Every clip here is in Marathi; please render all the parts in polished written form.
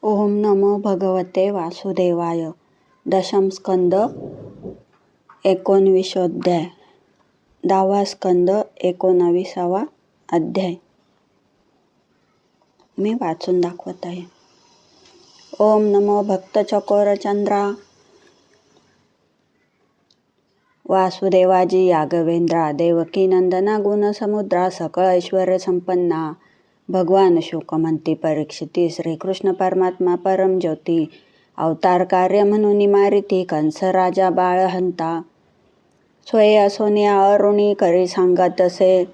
ओम नमो भगवते वासुदेवाय. दशम स्कंद 19 10वा स्कंद 19वा अध्याय. मी वाचून दाखवत आहे. ओम नमो भक्त चकोर चंद्रा. वासुदेवाजी यागवेंद्रा देवकी नंदना गुण समुद्रा सकळ ऐश्वर्य संपन्ना भगवान शुकमंती परीक्षिती श्रीकृष्ण परमात्मा परम ज्योती अवतार कार्य म्हणून मारिती कंस राजा बाळ हंता स्वये असोनिया अरुणी करी सांगत असे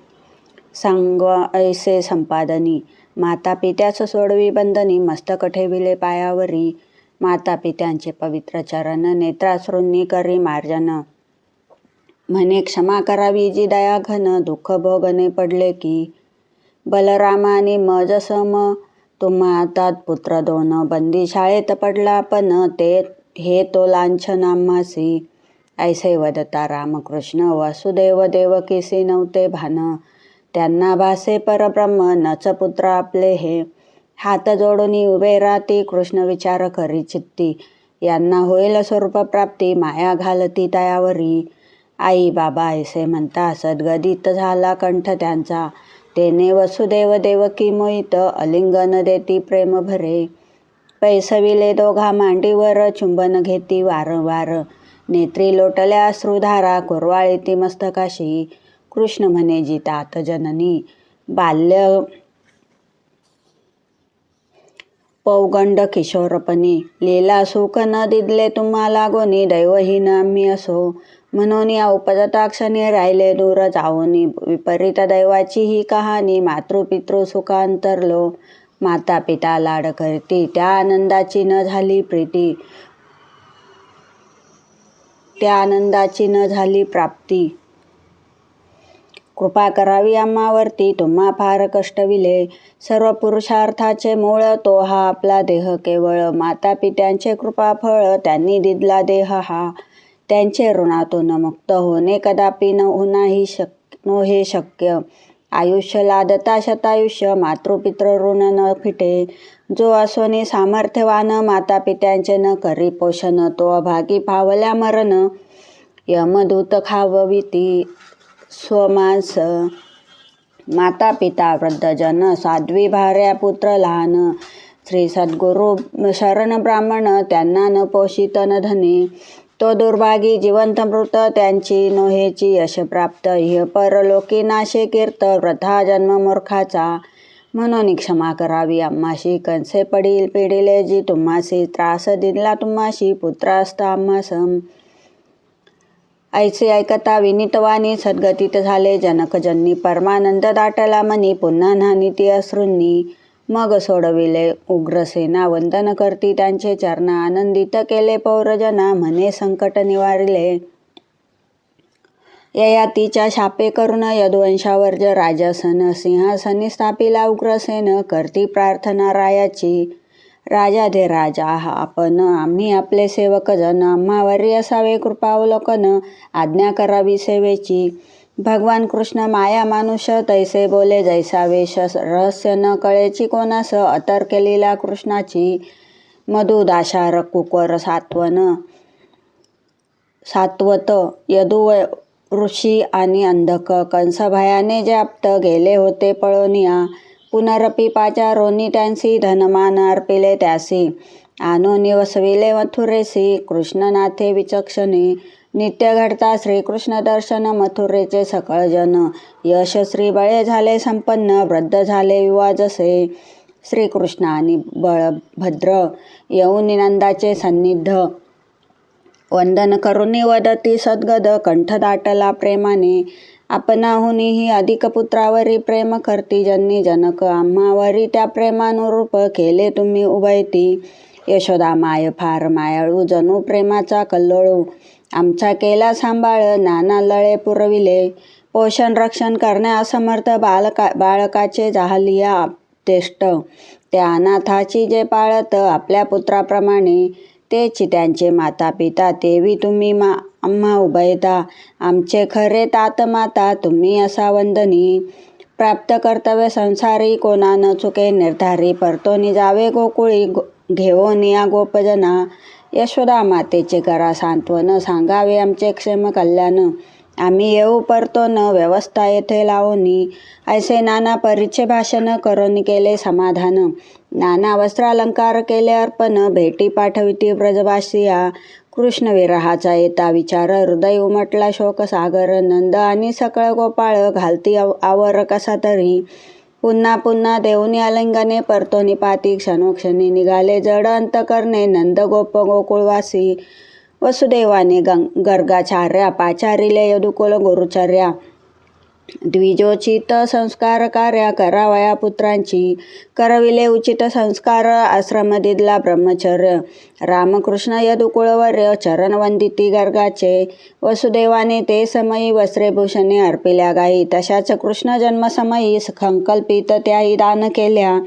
सांगवा ऐसे संपादनी माता पित्यास सोडवी बंधनी मस्तक ठेविले पायावरी माता पित्यांचे पवित्र चरण नेत्राश्रूंनी करी मार्जन म्हणे क्षमा करावी जी दया घन दुःख भोगणे पडले की बलरामानी मज सम तुम्हा हातात पुत्र दोन बंदी शाळेत पडला पण ते हे तो लांछन आम्हासी ऐसे वदता रामकृष्ण वासुदेव देवकीसी नव्हते भान त्यांना भासे परब्रह्म नच पुत्र आपले हे हात जोडून उभे राहती कृष्ण विचार करी चित्ती यांना होईल स्वरूप प्राप्ती माया घालती तयावरी आई बाबा ऐसे म्हणता सद्गदित झाला कंठ त्यांचा तेने वसुदेव देवकी मोहित अलिंगन देती प्रेम भरे पैसविले दोघा मांडीवर चुंबन घेती वारंवार नेत्री लोटल्या अश्रुधारा कुरवाळीती मस्तकाशी कृष्ण म्हणे जितात जननी बाल्य पौगंड किशोरपणी लीला सुख न दिदले तुम्हाला गोनी दैवहीन आम्ही असो म्हणून या उपजता क्षणी राहिले दूर जाऊनी विपरीत दैवाची ही कहाणी मातृपितृ सुखांतरलो माता पिता लाड करती त्या आनंदाची न झाली प्रीती त्या आनंदाची न झाली प्राप्ती कृपा करावी आम्हावरती तुम्हा फार कष्टविले सर्व पुरुषार्थाचे मूळ तो हा आपला देह केवळ माता पित्यांचे कृपा फळ त्यांनी दिदला देह हा त्यांचे ऋणातून मुक्त होणे कदापि नाही हे शक्य आयुष्य लादता शतायुष्य मातृपितृ ऋण न फिटे जो असोनी सामर्थ्यवान माता पित्यांचे न करी पोषण तो अभागी फावल्या मरण यमदूत खावविती स्वमांस माता पिता वृद्धजन साध्वी भार्या पुत्र लहान श्री सद्गुरु शरण ब्राह्मण त्यांना न पोषित न धने तो दुर्भागी जिवंत मृत त्यांची नोहेची यश प्राप्त ह्य परलोकी नाशे कीर्त वृथा जन्म मूर्खाचा म्हणून क्षमा करावी आम्हाशी कंसे पिडिले जी तुम्हासी त्रास दिला तुम्हाशी पुत्र असता आम्हासम ऐसे ऐकता विनितवाणी सद्गतीत झाले जनकजन्नी परमानंद दाटला मनी पुन्हा नानिती अश्रूंनी मग सोडविले उग्रसेना वंदन करती त्यांचे चरण आनंदित केले पौरजना म्हणे संकट निवारिले ययातीच्या शापे करून यदुवंशावर्ज राजासन सिंहासनी स्थापिला उग्रसेन करती प्रार्थना रायाची राजाधिराजा आपण आम्ही आपले सेवक जन आम्हावरी असावे कृपावलोकन आज्ञा करावी सेवेची भगवान कृष्ण माया मानुष तैसे बोले जैसा वेश रहस्य न कळेची कोणास अतर्क लीला कृष्णाची मधुदाशार कुकर सात्वत यदु ऋषी आणि अंधक कंस भयाने जाप्त गेले होते पळोनिया पुनरपी पाचारोनी त्यांसी धनमान अर्पिले त्यासी आनोनी वसविले मथुरेसी कृष्णनाथे विचक्षणे नित्य घडता श्रीकृष्ण दर्शन मथुरेचे सकळ जन यश श्री बळे झाले संपन्न वृद्ध झाले युवा जसे श्रीकृष्ण आणि बळभद्र येऊन नंदाचे सन्निध वंदन करून वदती सद्गद कंठ दाटला प्रेमाने आपणाहुनीही अधिक पुत्रावरी प्रेम करती जन्नी जनक आम्हावरी त्या प्रेमानुरूप केले तुम्ही उभयती यशोदा माय फार मायाळू जणू प्रेमाचा कल्लोळू आमचा केला सांभाळ नाना लळे पुरविले पोषण रक्षण करण्या असमर्थ बाळकाचे जाहलिया आपतेष्ट त्या अनाथाची जे पाळत आपल्या पुत्राप्रमाणे तेची त्यांचे माता पिता तेवी तुम्ही आम्हा उभयता आमचे खरे तात माता तुम्ही असा वंदनी प्राप्त कर्तव्य संसारी कोणा न चुके निर्धारी परतोनी जावे गोकुळी घेऊनिया गोपजना. यशोदा मातेचे करा सांत्वन, सांगावे आमचे क्षेम कल्याण. आम्ही येऊ परतोन, व्यवस्था येथे लावोनी. ऐसे नाना परीचे भाषण, करोनी केले समाधान. नाना वस्त्रालंकार केले अर्पण, भेटी पाठविती ब्रजवासिया. कृष्ण विरहाचा येता विचार, हृदय उमटला शोकसागर. नंद आणि सकळ गोपाळ, घालती आवर कसा तरी. पुन्हा पुन्हा देऊनी आलिंगने, परतोनी पाती क्षणोक्षणी. निघाले जड अंतकरणे, नंद गोप गोकुळवासी. वसुदेवाने गर्गाचार्या, पाचारिले यदुकुल गुरुचर्या. द्विजोचित संस्कार कार्या, करावया पुत्रांची. करविले उचित संस्कार, आश्रम दिदला ब्रह्मचर्य. रामकृष्ण यदुकुळवर्य, चरण वंदिती गर्गाचे. वसुदेवाने ते समयी, वस्त्रे भूषणे अर्पिल्या गाई. तशाच कृष्ण जन्मसमयी, संकल्पित त्याही दान केल्या.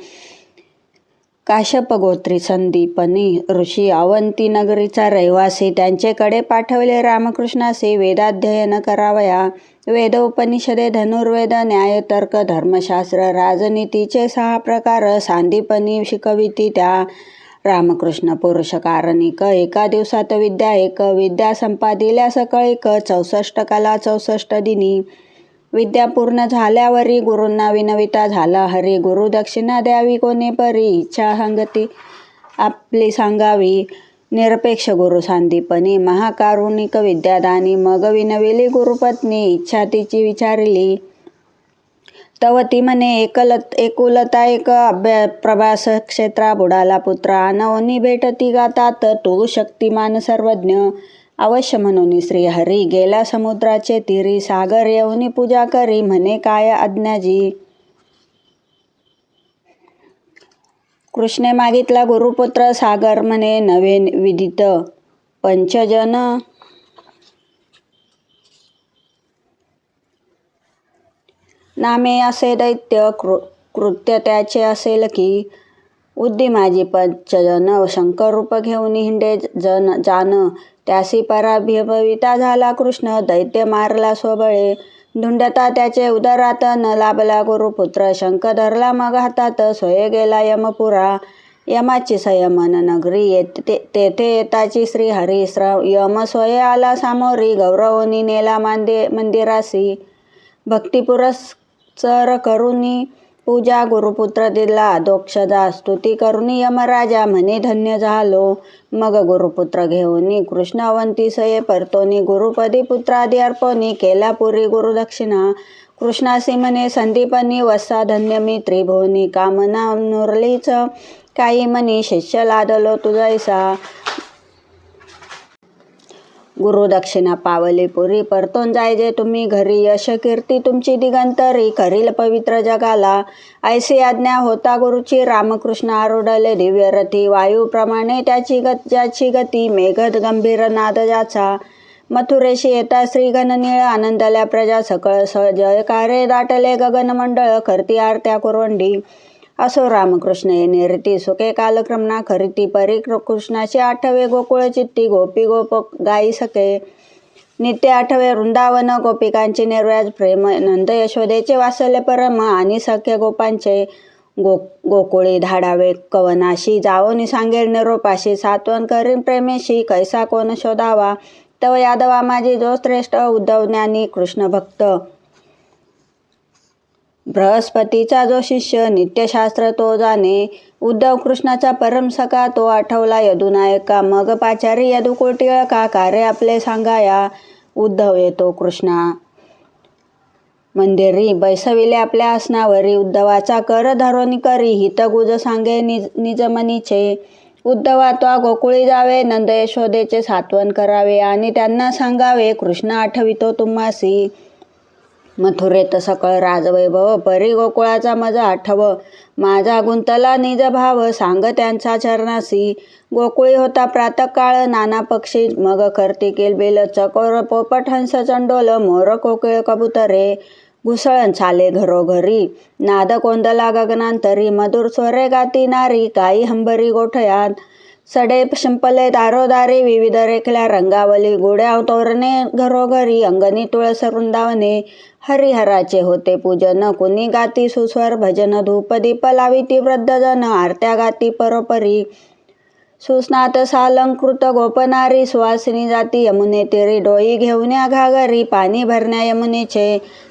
काश्यप गोत्री संदीपनी ऋषी, अवंती नगरीचा रहिवासी. त्यांचेकडे पाठवले रामकृष्णासी, वेदाध्ययन करावया. वेद उपनिषदे धनुर्वेद, न्याय तर्क धर्मशास्त्र. राजनीतीचे 6 प्रकार, सांदीपनी शिकविती त्या. रामकृष्ण पुरुष कारणिक, एका दिवसात विद्या एक. विद्या संपादिल्या सकळीक, 64 कला 64 दिनी. विद्या पूर्ण झाल्यावरी, गुरूंना विनविता झाला हरी. गुरु दक्षिणा द्यावी कोणी परी, इच्छा सांगती आपली सांगावी. निरपेक्ष गुरु सांदीपनी, महाकारुणिक विद्यादानी. मग विनविली गुरुपत्नी, इच्छा तिची विचारली. तव ती म्हणे, एकुलता एक प्रभास क्षेत्रा. बुडाला पुत्र अनवनी भेटती गातात. तू शक्तिमान सर्वज्ञ, अवश्य म्हणून श्रीहरी. गेला समुद्राचे तीरी, सागर येऊनी पूजा करी. म्हणे काय आज्ञाजी. कृष्णे मागितला गुरुपुत्र, सागर म्हणे नवे विदित. पंचजन नामे असे दैत्य, कृत्य त्याचे असेल की. उद्दी माझी पंचजन, शंकरूप घेऊन हिंडे जान. त्यासी पराभविता झाला कृष्ण, दैत्य मारला स्वबळे. धुंडता त्याचे उदरात, न लाभला गुरुपुत्र. शंख धरला मग हातात, सोये गेला यमपुरा. यमाची संयमन नगरी, तेथे येताची श्रीहरी. यम सोये आला सामोरी, गौरवनी नेला मंदिरासी. भक्ती पुरस्सर करुनी पूजा, गुरुपुत्र दिला अधोक्षजा. स्तुती करुनी यमराजा, म्हणे धन्य झालो. मग गुरुपुत्र घेऊनी कृष्ण अवंतीसये परतोनी. गुरुपदी पुत्रादी अर्पोनी, केला पुरी गुरुदक्षिणा. कृष्णासी म्हणे संदीपनी, वसा धन्य मी त्रिभुवनी. कामना नुरलीच काही मनी, शिष्य लादलो तुझैसा. गुरुदक्षिणा पावली पुरी, परतोन जायजे तुम्ही घरी. यश कीर्ती तुमची दिगंतरी, करील पवित्र जगाला. ऐसी आज्ञा होता गुरुची, रामकृष्ण आरूढले दिव्य रथी. वायूप्रमाणे ज्याची गती, मेघद गंभीर नाद ज्याचा. मथुरेशी येता श्री घननीळ, आनंदल्या प्रजा सकळ. जयकारे दाटले गगनमंडळ, करती आरत्या कुरवंडी. असो रामकृष्ण येणे रीती, सुखे कालक्रमणा खरीती. परी कृष्णाचे आठवे गोकुळ चित्ती, गोपी गोप गाई सके. नित्य आठवे वृंदावन, गोपिकांचे निर्व्याज प्रेम. नंद यशोदेचे वात्सल्य परम, आणि सख्य गोपांचे. गोकुळी धाडावे कवनाशी, जावोनी सांगेल निरोपाशी. सात्वन करीन प्रेमेशी, कैसा कोण शोधावा. तव यादवा माझी जो श्रेष्ठ, उद्धव ज्ञानी कृष्ण भक्त. बृहस्पतीचा जो शिष्य, नित्यशास्त्र तो जाणे. उद्धव कृष्णाचा परम सखा, तो आठवला यदुनायका. मग पाचारी यदुकुळ टिळका, कार्य आपले सांगाया. उद्धव येतो कृष्णा मंदिरी, बैसविले आपल्या आसनावरी. उद्धवाचा कर धरोनी करी, हितगुज सांगे निजमनीचे. उद्धवा तो गोकुळी जावे, नंद यशोदेचे सात्वन करावे. आणि त्यांना सांगावे, कृष्ण आठवितो तुम्हासी. मथुरेत सकळ राजवैभव, परी गोकुळाचा मज आठव. माझा गुंतला निज भाव, सांग त्यांचा चरणासी. गोकुळी होता प्रातःकाळ, नाना पक्षी मग करती किलबिल. चकोर पोपट हंस चंडोल, मोर कोकिळ कबुतरे. घुसळण चाले घरोघरी, नाद कोंदला गगनांतरी. मधुर स्वरे गाती नारी, गाई हंबरी गोठयात. सडे शिंपले दारोदारी, विविध रेखल्या रंगावली. गुड्या तोरणे घरोघरी, अंगणी तुळस वृंदावने. हरिहराचे होते पूजन, कुणी गाती सुस्वर भजन. धूप दीप लाविती वृद्धजन, आरत्या गाती परोपरी. सुस्नात सालंकृत गोपनारी सुवासिनी जाती यमुने तेरी डोई घेऊन्या घागरी पाणी भरण्या यमुनेचे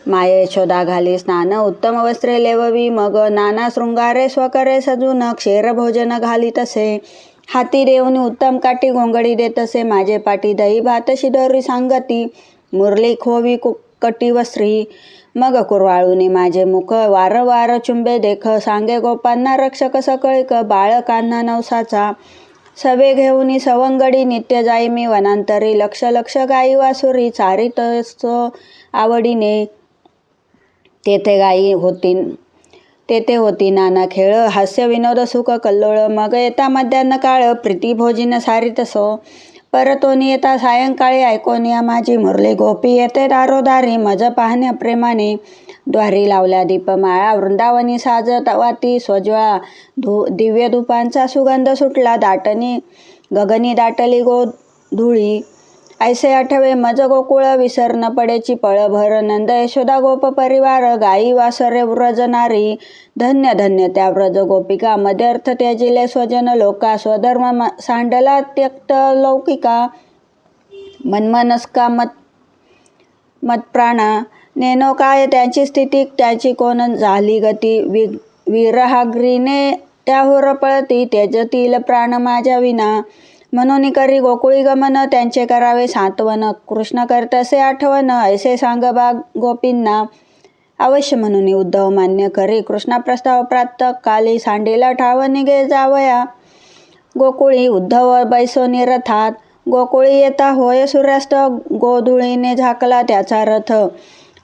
माये यशोदा घाली स्नान उत्तम वस्त्रे लेववी मग नाना शृंगारे स्वकरे सजून क्षीर भोजन घाली तसे हाती देऊन उत्तम काठी गोंगडी देत असे माझे पाठी दही भात शिदोरी सांगती मुरली खोवी कटी वस्त्री मग कुरवाळूने माझे मुख वारंवार चुंबे देख सांगे गोपांना रक्षक सकळिक बाळकांना नवसाचा सवे घेऊनी सवंगडी नित्य जाई मी वनांतरी लक्ष लक्ष गाई वासुरी चारित आवडीने तेथे होती नाना खेळ हास्य विनोद सुख कल्लोळ मग येता मध्यान्न काळ प्रीती भोजिन सारितसो परतोनी येता सायंकाळी ऐकोनिया माझी मुरली गोपी येते दारोदारी मज पाहण्या प्रेमाने द्वारी लावल्या दीपमाळा वृंदावनी साजवाती स्वज्वळा दिव्य धूपांचा सुगंध सुटला दाटणी गगनी दाटली धुळी ऐसे आठवे मज गोकुळ विसर न पडेची पळभर नंद यशोदा गोप परिवार गाई वासरे व्रजनारी धन्य धन्य त्या व्रज गोपिका मध्ये अर्थ त्याजिले स्वजन लोका स्वधर्म सांडला त्यक्त लौकिका मनमनस्का मतप्राणा नेनो काय त्यांची स्थिती त्याची कोण झाली गती विरहाग्रीने त्याहुर पळती त्यजतील प्राण माझ्या विना म्हणून करी गोकुळी गमन त्यांचे करावे सांत्वन कृष्ण करतसे आठवण ऐसे सांग बा गोपींना अवश्य म्हणून उद्धव मान्य करी कृष्णा प्रस्ताव प्राप्त काली सांडीला ठाव निघे जावया गोकुळी उद्धव बैसोनी रथात गोकुळी येता होय सूर्यास्त गोधुळीने झाकला त्याचा रथ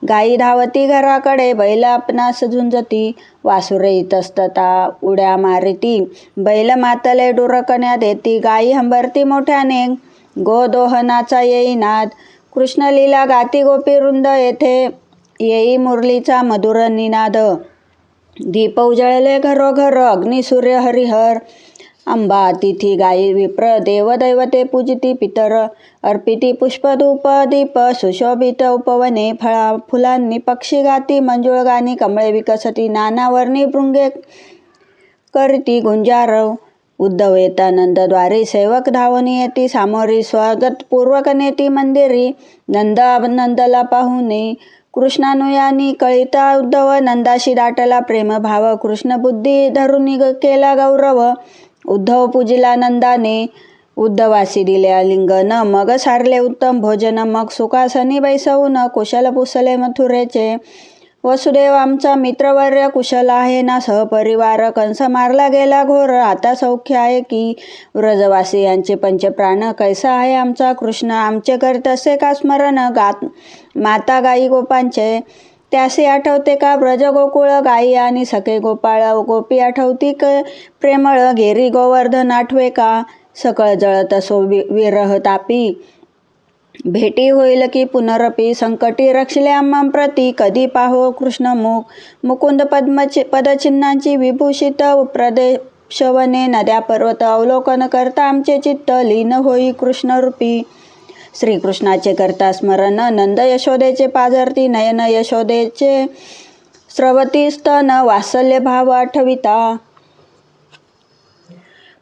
गाई धावती घराकडे बैल आपणास झुंजती वासुरे इतस्तता उड्या मारिती बैल मातले डुरकण्या देती गाई हंबरती मोठ्याने गोदोहनाचा येई नाद कृष्णलीला गाती गोपी वृंद येथे येई मुरलीचा मधुर निनाद दीप उजळले घरोघर अग्नी सूर्य हरिहर अंबा तिथी गाई विप्र देवदैवते पूजिती पितर अर्पिती पुष्पधूप दीप सुशोभित उपवने फुलांनी पक्षी गाती मंजुळ गाणी कमळे विकसती नाना वर्णी भृंगे करती गुंजारव उद्धव येता नंदद्वारी सेवक धावनी येती सामोरी स्वागत पूर्वक नेती मंदिरी नंदला पाहुणे कृष्णानुयानी कळिता उद्धव नंदाशी दाटला प्रेमभाव कृष्ण बुद्धी धरून केला गौरव उद्धव पूजिला नंदाने उद्धवासी दिले आलिंगन मग सारले उत्तम भोजन मग सुखासनी बैसवून कुशल पुसले मथुरेचे वसुदेव आमचा मित्रवर्य कुशल आहे ना सहपरिवार कंस मारला गेला घोर आता सौख्य आहे की व्रजवासी यांचे पंचप्राण कैसा आहे आमचा कृष्ण आमचे करतसे का स्मरण माता गाई गोपांचे त्यासी आठवते का ब्रज गोकुळ गाई आणि सखे गोपाळ गोपी आठवती प्रेमळ घेरी गोवर्धन आठवे का सकळ जळत असो विरह तापी भेटी होईल की पुनरपी संकटी रक्षले आम्हां प्रती कधी पाहो कृष्णमुख मुकुंद पदचिन्हांची विभूषित प्रदेशवने नद्या पर्वत अवलोकन करता आमचे चित्त लीन होई कृष्णरूपी श्रीकृष्णाचे करता स्मरण नंद यशोदेचे पाजरती नयन यशोदेचे स्रवती स्तन वात्सल्य भाव आठविता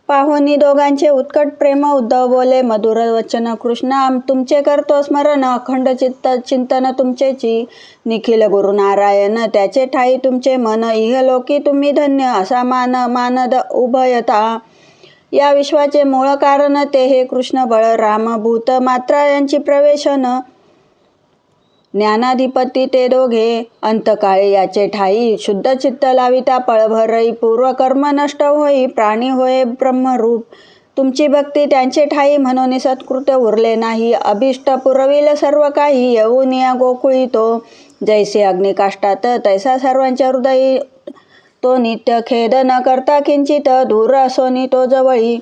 पाहुनी दोघांचे उत्कट प्रेम उद्धव बोले मधुर वचन कृष्ण तुमचे करतो स्मरण अखंड चिंतन तुमचेची निखिल गुरुनारायण त्याचे ठाई तुमचे मन इहलोकी तुम्ही धन्य असा मानद उभयता या विश्वाचे मूळ कारण ते हे कृष्ण बळराम भूत मात्रा यांची प्रवेशन ज्ञानाधिपती ते दोघे अंतकाळी याचे ठाई शुद्ध चित्त लाविता पळभरई पूर्वकर्म नष्ट होई प्राणी होय ब्रह्मरूप तुमची भक्ती त्यांचे ठाई म्हणून सत्कृत्य उरले नाही अभिष्ट पुरविल सर्व काही येऊन या गोकुळी तो जैसे अग्निकाष्टात तैसा सर्वांच्या हृदयी तो नित्य खेद न करता किंचित दूर असोनी तो जवळी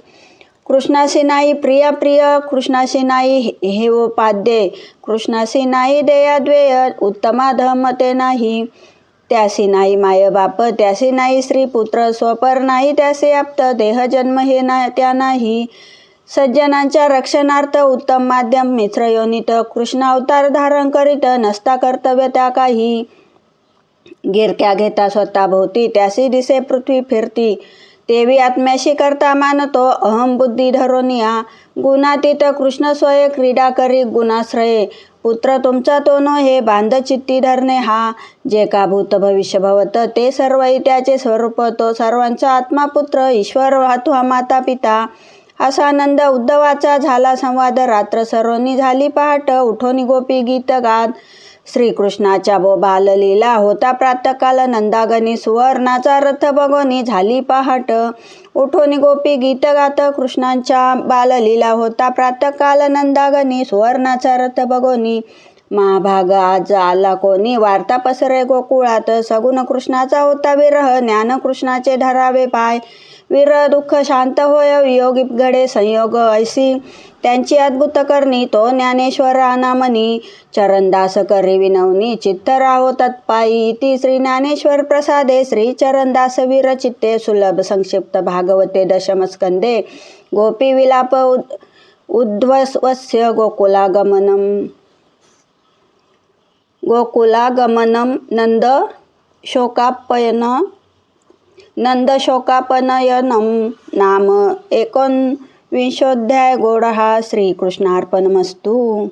कृष्णासी नाही प्रिय प्रिय कृष्णासी नाही हे पाद्ये कृष्णासी नाही देया द्वेय उत्तमा धम ते नाही त्यासी नाही माय बाप त्यासी नाही स्त्री पुत्र स्वपर नाही त्यासे आप्त देह जन्म हे त्या नाही सज्जनांच्या रक्षणार्थ उत्तम माध्यम मित्र योनित कृष्ण अवतार धारण करीत नसता कर्तव्य त्या काही गिरक्या घेता स्वतः भोवती त्यासी दिसे पृथ्वी फिरती तेवी आत्म्याशी करता मानतो अहम बुद्धी धरोनिया. गुणातीत कृष्ण स्वये क्रीडा करी गुणाश्रये. पुत्र तुमचा तो नो हे बांध चित्ती धरणे हा. जे का भूत भविष्य भवत ते सर्वही त्याचे स्वरूप. तो सर्वांचा आत्मा पुत्र ईश्वर अथवा माता पिता. असा आनंद उद्धवाचा झाला संवाद. रात्र सर्वनी झाली पहाट. उठोनी गोपी गीत गात. श्रीकृष्णाच्या बाललीला होता प्रातःकाल. नंदागनी सुवर्णाचा रथ बघोनी झाली पहाट. उठोनी गोपी गीत गात. कृष्णांच्या बाललीला होता प्रातःकाल. नंदागनी सुवर्णाचा रथ बघोनी. महाभाग आज आला कोणी वार्ता पसरे गोकुळात. सगुण कृष्णाचा होता विरह. ज्ञान कृष्णाचे धरावे पाय. विरह दुःख शांत होय. वियोगी घडे संयोग ऐसी. त्यांची अद्भुत करणी तो ज्ञानेश्वर अनामनी. चरणदास करी विनवनी चित्त राहो तत्पायी. इति श्री ज्ञानेश्वर प्रसादे श्री चरणदास विरचित्ते. सुलभ संक्षिप्त भागवते दशमस्कंदे. गोपी विलाप उद्धवस्य गोकुलागमनम. नंद शोकापनयनम नाम 19 गोडहा. श्रीकृष्णार्पणमस्तु.